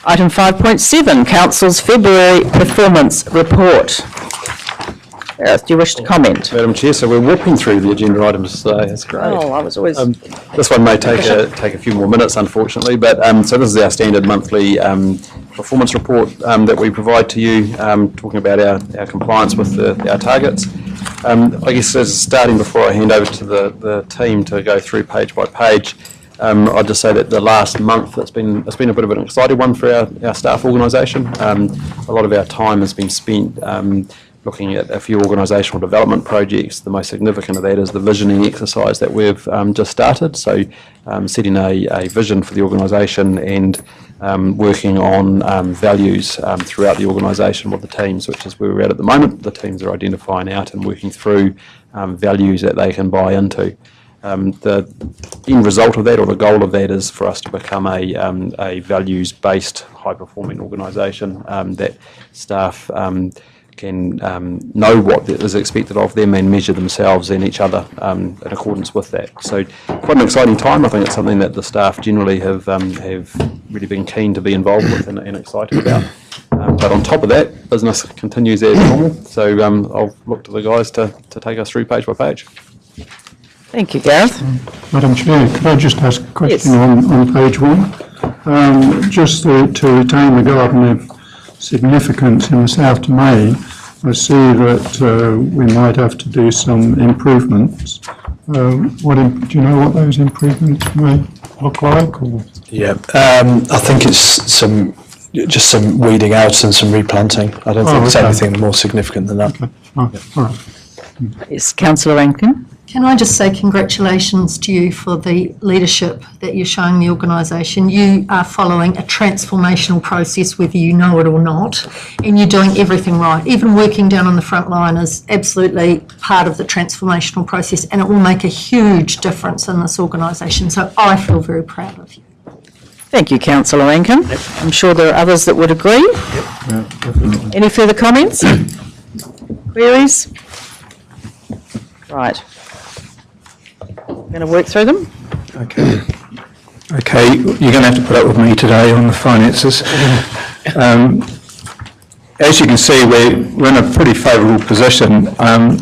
Item 5.7, Council's February Performance Report. Gareth, do you wish to comment? Madam Chair, so we're whipping through the agenda items today. That's great. Oh, I was always... this one may take a few more minutes, unfortunately, but so this is our standard monthly performance report that we provide to you, talking about our compliance with our targets. I guess as starting before I hand over to the team to go through page by page, I'd just say that the last month it's been a bit of an exciting one for our staff organisation. A lot of our time has been spent looking at a few organisational development projects. The most significant of that is the visioning exercise that we've just started. So setting a vision for the organisation and working on values throughout the organisation with the teams, which is where we're at the moment. The teams are identifying out and working through values that they can buy into. The end result of that, or the goal of that, is for us to become a values-based, high-performing organisation that staff can know what is expected of them and measure themselves and each other in accordance with that. So quite an exciting time. I think it's something that the staff generally have really been keen to be involved with and excited about. But on top of that, business continues as normal. So I'll look to the guys to take us through page by page. Thank you, Gareth. Madam Chair, could I just ask a question on page 1? Just to retain the garden of significance in the South Domain, I see that we might have to do some improvements. Do you know what those improvements may look like? Or? Yeah, I think it's just some weeding out and some replanting. I don't think it's anything more significant than that. Okay. All right. Yes, Councillor Rankin. Can I just say congratulations to you for the leadership that you're showing the organisation. You are following a transformational process, whether you know it or not, and you're doing everything right. Even working down on the front line is absolutely part of the transformational process, and it will make a huge difference in this organisation. So I feel very proud of you. Thank you, Councillor Rankin. Yep. I'm sure there are others that would agree. Yep. Any further comments? Queries? Right. Going to work through them? Okay, you're going to have to put up with me today on the finances. As you can see, we're in a pretty favourable position.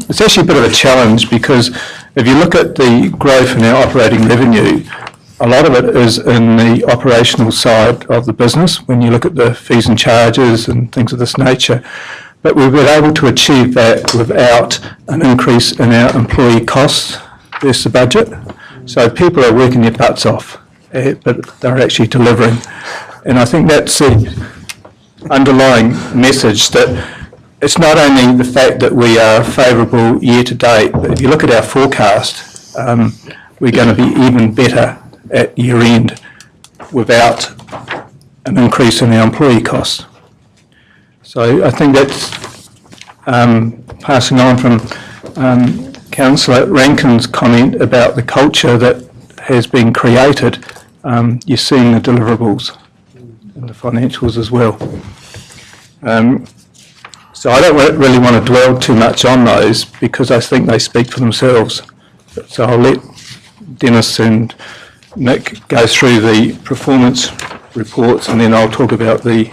It's actually a bit of a challenge because if you look at the growth in our operating revenue, a lot of it is in the operational side of the business when you look at the fees and charges and things of this nature. But we've been able to achieve that without an increase in our employee costs versus the budget. So people are working their butts off, but they're actually delivering. And I think that's the underlying message, that it's not only the fact that we are favourable year to date, but if you look at our forecast, we're going to be even better at year end without an increase in our employee costs. So I think that's passing on from Councillor Rankin's comment about the culture that has been created. You're seeing the deliverables and the financials as well. So I don't really want to dwell too much on those because I think they speak for themselves. So I'll let Dennis and Nick go through the performance reports, and then I'll talk about the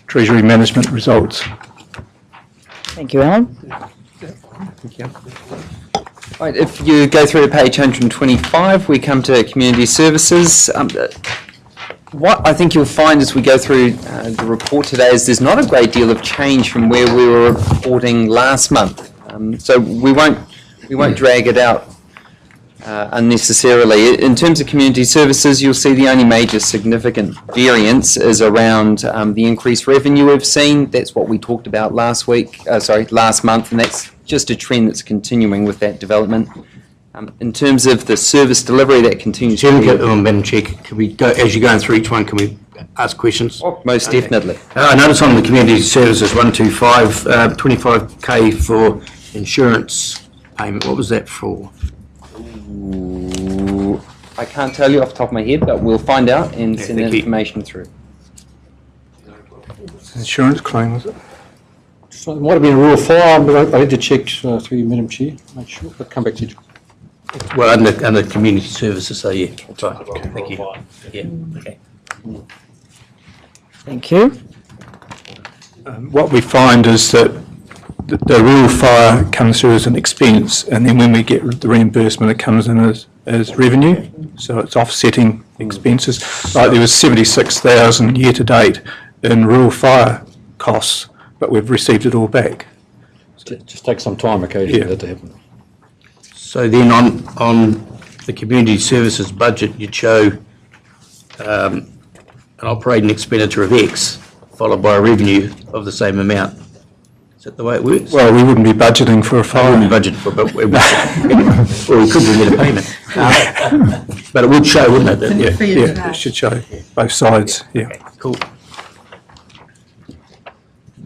Treasury management results. Thank you, Alan. Thank you. Right, if you go through to page 125, we come to community services. What I think you'll find as we go through the report today is there's not a great deal of change from where we were reporting last month. So we won't drag it out unnecessarily. In terms of community services, you'll see the only major significant variance is around the increased revenue we've seen. That's what we talked about last month, and that's just a trend that's continuing with that development. In terms of the service delivery, that continues to be... Madam Chair, can we go, as you're going through each one, can we ask questions? Oh, most definitely. I notice on the community services 125, 25k for insurance payment. What was that for? Ooh, I can't tell you off the top of my head, but we'll find out and send that information through. Insurance claim, was it? So it might have been a rule 4, but I had to check through you, Madam Chair. Not sure, but come back to you. Well, under community services, so yeah. Right. Okay. Thank you. Yeah, okay. Thank you. What we find is that the rural fire comes through as an expense, and then when we get the reimbursement, it comes in as revenue. So it's offsetting expenses. Like there was 76,000 year to date in rural fire costs, but we've received it all back. It just takes some time occasionally Yeah. for that to happen. So then on the community services budget, you'd show an operating expenditure of X, followed by a revenue of the same amount. Is that the way it works? Well, we wouldn't be budgeting for a I fire. wouldn't budget for it, but we or we could get a payment. But it would show, wouldn't it? that- Yeah, it should show both sides, yeah. Cool.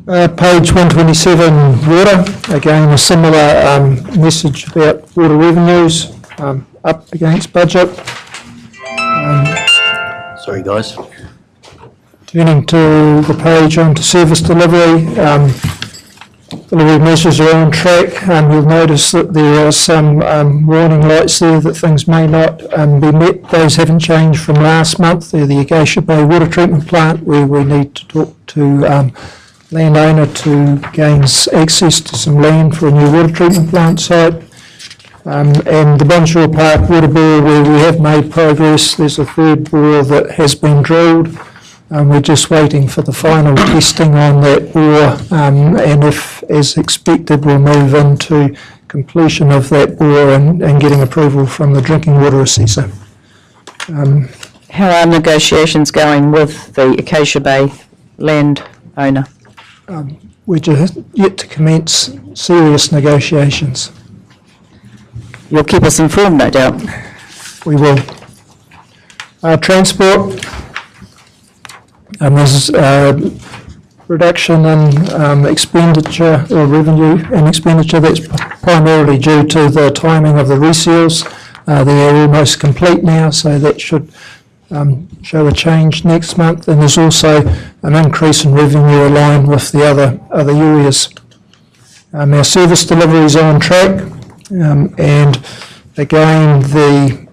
Page 127, water. Again, a similar message about water revenues, up against budget. Sorry, guys. Turning to the page onto service delivery, delivery measures are on track. You'll notice that there are some warning lights there that things may not be met. Those haven't changed from last month. They're the Acacia Bay Water Treatment Plant, where we need to talk to landowner to gain access to some land for a new water treatment plant site. And the Bonshore Park water bore, where we have made progress, there's a third bore that has been drilled. We're just waiting for the final testing on that bore, and if, as expected, we'll move into completion of that bore and getting approval from the drinking water assessor. How are negotiations going with the Acacia Bay landowner? We're just yet to commence serious negotiations. You'll keep us informed, no doubt. We will. Transport. There's reduction in expenditure or revenue and expenditure that's primarily due to the timing of the reseals. They are almost complete now, so that should show a change next month. And there's also an increase in revenue aligned with the other areas. Our service delivery is on track, and again the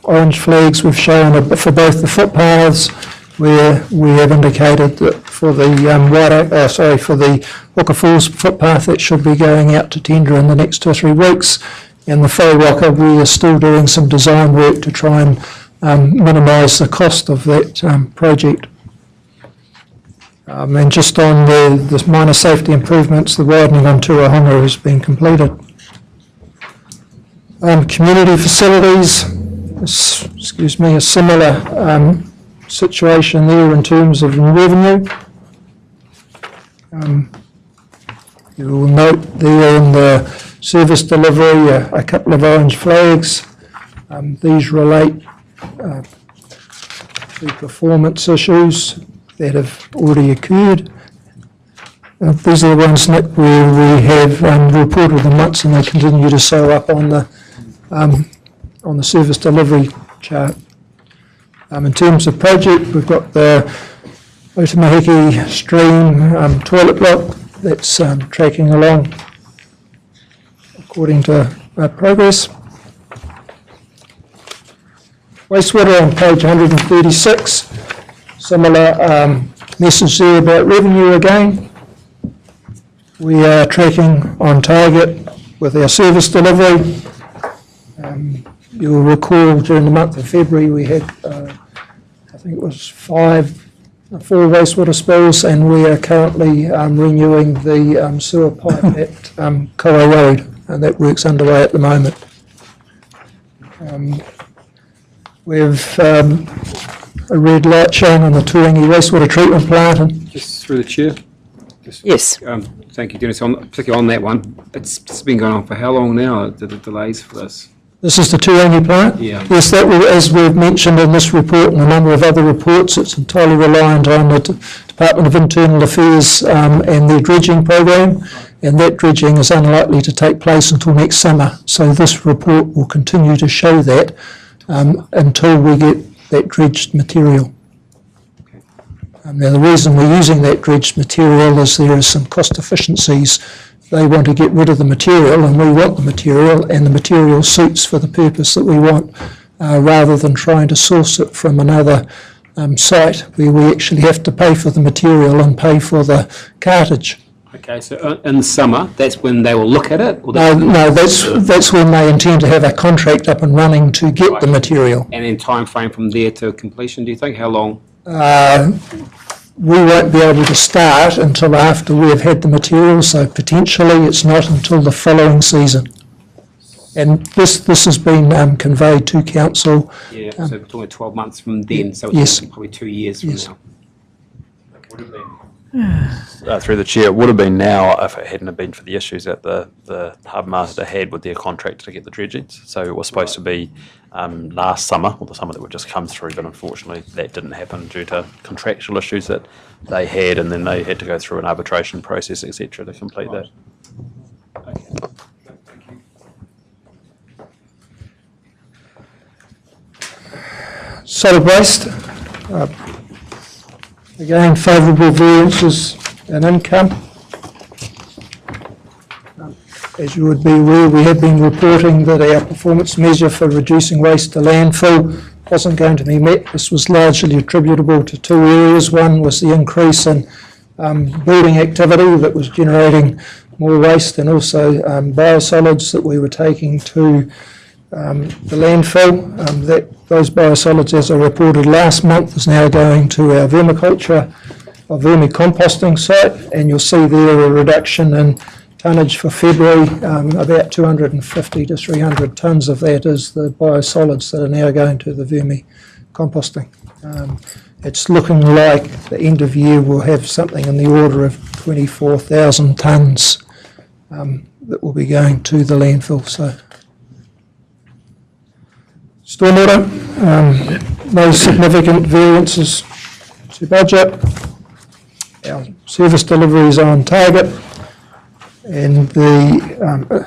orange flags we've shown for both the footpaths, where we have indicated that for the for the Waka Falls footpath, that should be going out to tender in the next 2 or 3 weeks. And the Whai Waka, we are still doing some design work to try and minimise the cost of that project. And just on the minor safety improvements, the widening on Turangi-Tongariro has been completed. Community facilities, a similar situation there in terms of revenue. You will note there in the service delivery a couple of orange flags. These relate to performance issues that have already occurred. These are the ones, Nick, where we have reported them once and they continue to show up on the service delivery chart. In terms of project, we've got the Otamahiki Stream toilet block that's tracking along according to progress. Wastewater on page 136, similar message there about revenue again. We are tracking on target with our service delivery. You'll recall during the month of February we had, I think it was 4 wastewater spills, and we are currently renewing the sewer pipe at Koa Road, and that work's underway at the moment. We've a red light shown on the Turangi wastewater treatment plant. And just through the chair. Yes. Thank you, Dennis. Particularly on that one, it's been going on for how long now, the delays for this? This is the Turangi plant? Yeah. Yes, that will, as we've mentioned in this report and a number of other reports, it's entirely reliant on the Department of Internal Affairs and their dredging program, and that dredging is unlikely to take place until next summer. So this report will continue to show that until we get that dredged material. Now, the reason we're using that dredged material is there are some cost efficiencies. They want to get rid of the material, and we want the material, and the material suits for the purpose that we want, rather than trying to source it from another site where we actually have to pay for the material and pay for the cartage. Okay, so in the summer, that's when they will look at it? Or No, that's when they intend to have a contract up and running to get the material. And then time frame from there to completion, do you think? How long? We won't be able to start until after we've had the material, so potentially it's not until the following season. And this has been conveyed to council. Yeah, so we're talking 12 months from then, so yes. it's probably 2 years from Yes. now. Through the chair, it would have been now if it hadn't have been for the issues that the harbour master had with their contractor to get the dredgings. So it was supposed to be last summer, or the summer that would just come through, but unfortunately that didn't happen due to contractual issues that they had, and then they had to go through an arbitration process, etc., to complete that. Solid waste. Again, favourable variances in income. As you would be aware, we have been reporting that our performance measure for reducing waste to landfill wasn't going to be met. This was largely attributable to two areas. One was the increase in building activity that was generating more waste, and also biosolids that we were taking to the landfill. Those biosolids, as I reported last month, is now going to our vermiculture or vermicomposting site, and you'll see there a reduction in tonnage for February. About 250 to 300 tonnes of that is the biosolids that are now going to the vermicomposting. It's looking like the end of year we'll have something in the order of 24,000 tonnes that will be going to the landfill. So, stormwater, no significant variances to budget. Our service delivery is on target, and the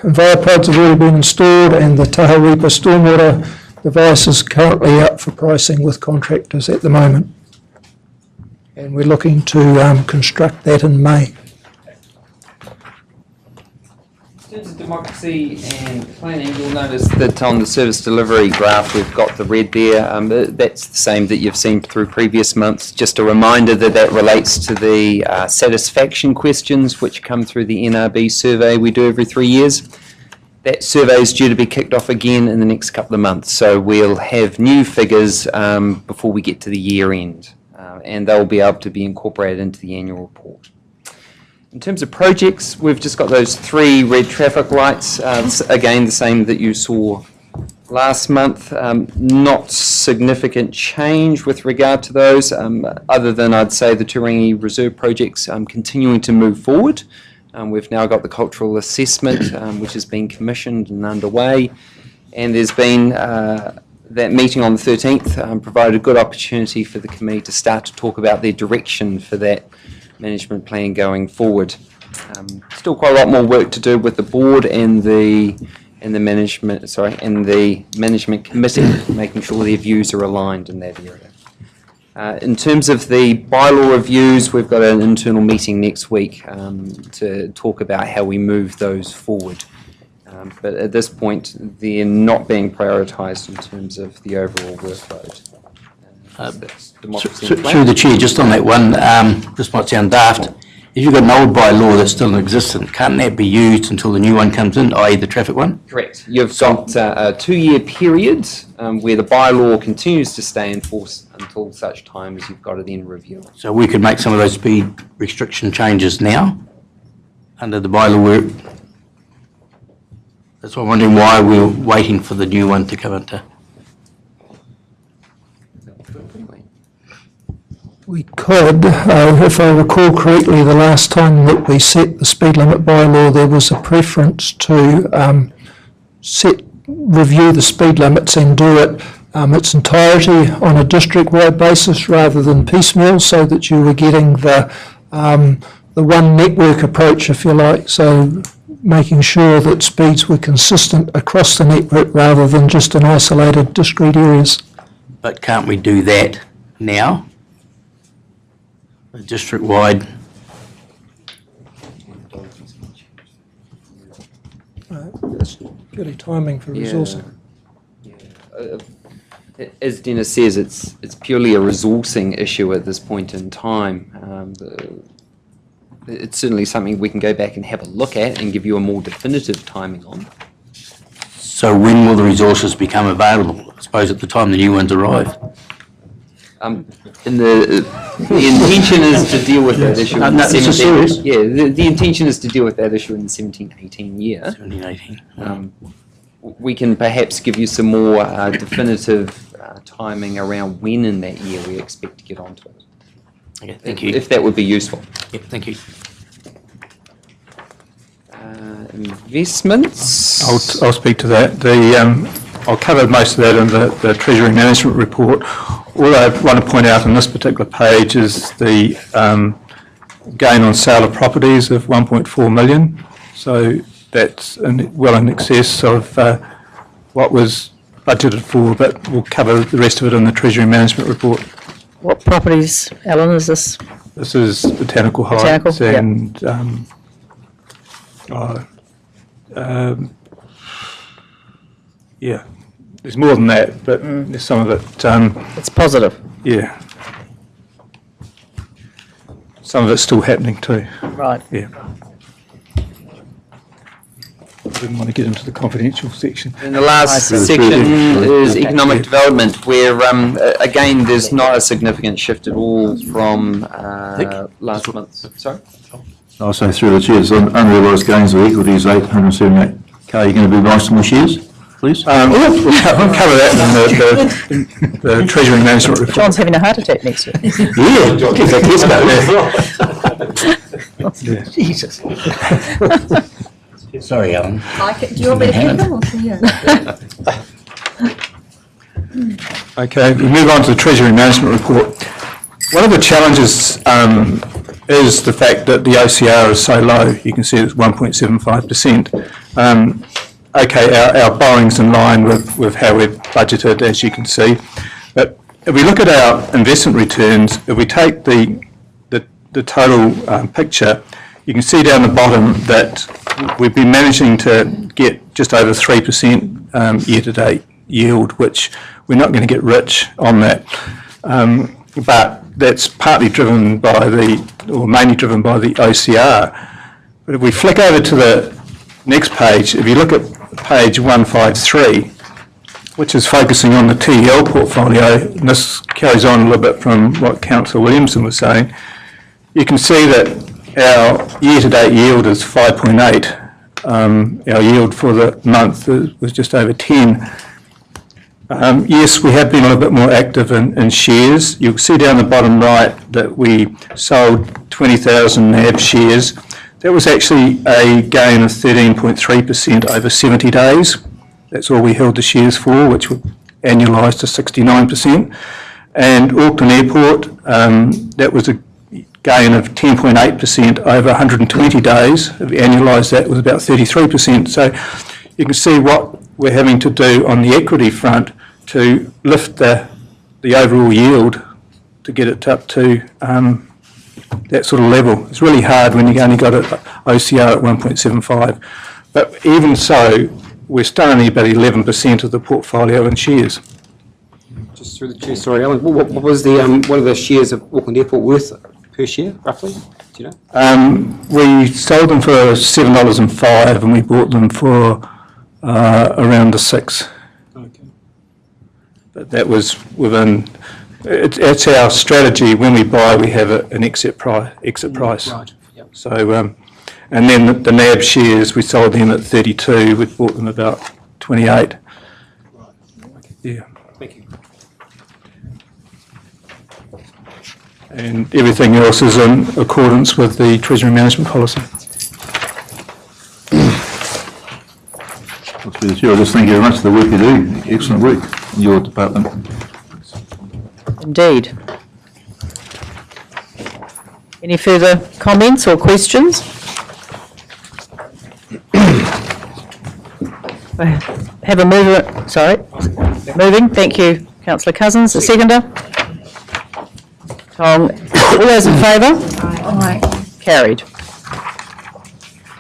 EnviroPods have already been installed, and the Taha Reaper stormwater device is currently up for pricing with contractors at the moment. And we're looking to construct that in May. In terms of democracy and planning, you'll notice that on the service delivery graph we've got the red there. That's the same that you've seen through previous months. Just a reminder that that relates to the satisfaction questions which come through the NRB survey we do every 3 years. That survey is due to be kicked off again in the next couple of months, so we'll have new figures before we get to the year end, and they'll be able to be incorporated into the annual report. In terms of projects, we've just got those 3 red traffic lights, again the same that you saw last month. Not significant change with regard to those, other than I'd say the Turangi Reserve project's continuing to move forward. We've now got the cultural assessment, which has been commissioned and underway, and there's been that meeting on the 13th provided a good opportunity for the committee to start to talk about their direction for that management plan going forward. Still quite a lot more work to do with the board and the management committee, making sure their views are aligned in that area. In terms of the bylaw reviews, we've got an internal meeting next week to talk about how we move those forward. But at this point, they're not being prioritised in terms of the overall workload. Through the chair, just on that one, this might sound daft. If you've got an old bylaw that's still in existence, can't that be used until the new one comes in, i.e. the traffic one? Correct. You've got a 2-year period where the bylaw continues to stay in force until such time as you've got it in review. So we could make some of those speed restriction changes now under the bylaw work. That's why I'm wondering why we're waiting for the new one to come into. We could, if I recall correctly, the last time that we set the speed limit bylaw, there was a preference to review the speed limits and do it its entirety on a district-wide basis rather than piecemeal, so that you were getting the one network approach, if you like. So making sure that speeds were consistent across the network rather than just in isolated discrete areas. But can't we do that now? A district-wide? Purely timing for resourcing. As Dennis says, it's purely a resourcing issue at this point in time. It's certainly something we can go back and have a look at and give you a more definitive timing on. So when will the resources become available? I suppose at the time the new ones arrive. And the intention is to deal with that issue. In the 17, yeah, the intention is to deal with that issue in the 17-18 year. 17-18. We can perhaps give you some more definitive timing around when in that year we expect to get onto it. Okay, thank you. If that would be useful. Yep, thank you. Investments. I'll speak to that. I'll cover most of that in the Treasury Management Report. All I want to point out on this particular page is the gain on sale of properties of 1.4 million. So that's well in excess of what was budgeted for, but we'll cover the rest of it in the Treasury Management Report. What properties, Alan, is this? This is Botanical Heights and yeah, there's more than that, but there's some of it. It's positive. Yeah. Some of it's still happening too. Right. Yeah. I didn't want to get into the confidential section. And the last section is economic development, where again there's not a significant shift at all from last month. Sorry? I'll say through the chairs, unrealised gains of equities, 878k. You're going to be buying some more shares, please? We'll cover that in the Treasury Management Report. John's having a heart attack next year. Yeah, get that Jesus. Sorry, Alan. Like it. Do you want me to keep them or Okay, we move on to the Treasury Management Report. One of the challenges is the fact that the OCR is so low. You can see it's 1.75%. Okay, our borrowing's in line with how we've budgeted, as you can see. But if we look at our investment returns, if we take the total picture, you can see down the bottom that we've been managing to get just over 3% year-to-date yield, which we're not going to get rich on that. But that's partly driven by mainly driven by the OCR. But if we flick over to the next page, if you look at page 153, which is focusing on the TEL portfolio, and this carries on a little bit from what Councillor Williamson was saying, you can see that our year-to-date yield is 5.8. Our yield for the month was just over 10. Yes, we have been a little bit more active in shares. You'll see down the bottom right that we sold 20,000 NAB shares. That was actually a gain of 13.3% over 70 days. That's all we held the shares for, which would annualise to 69%. And Auckland Airport, that was a gain of 10.8% over 120 days. If we annualise that, it was about 33%. So you can see what we're having to do on the equity front to lift the overall yield to get it up to that sort of level. It's really hard when you've only got an OCR at 1.75. But even so, we're still only about 11% of the portfolio in shares. Just through the chair, sorry, Alan, what was the what are the shares of Auckland Airport worth per share, roughly? Do you know? We sold them for $7.05 and we bought them for around the 6. Okay. But that was within. It's our strategy. When we buy, we have an exit price. Right. Yep. So, and then the NAB shares, we sold them at 32. We bought them about 28. Right. Okay. Yeah. Thank you. And everything else is in accordance with the Treasury Management Policy. Through the chair, I just thank you very much for the work you do. Excellent work in your department. Indeed. Any further comments or questions? Have a mover, sorry, moving, thank you, Councillor Cousins, a seconder. All those in favour? Aye. Carried.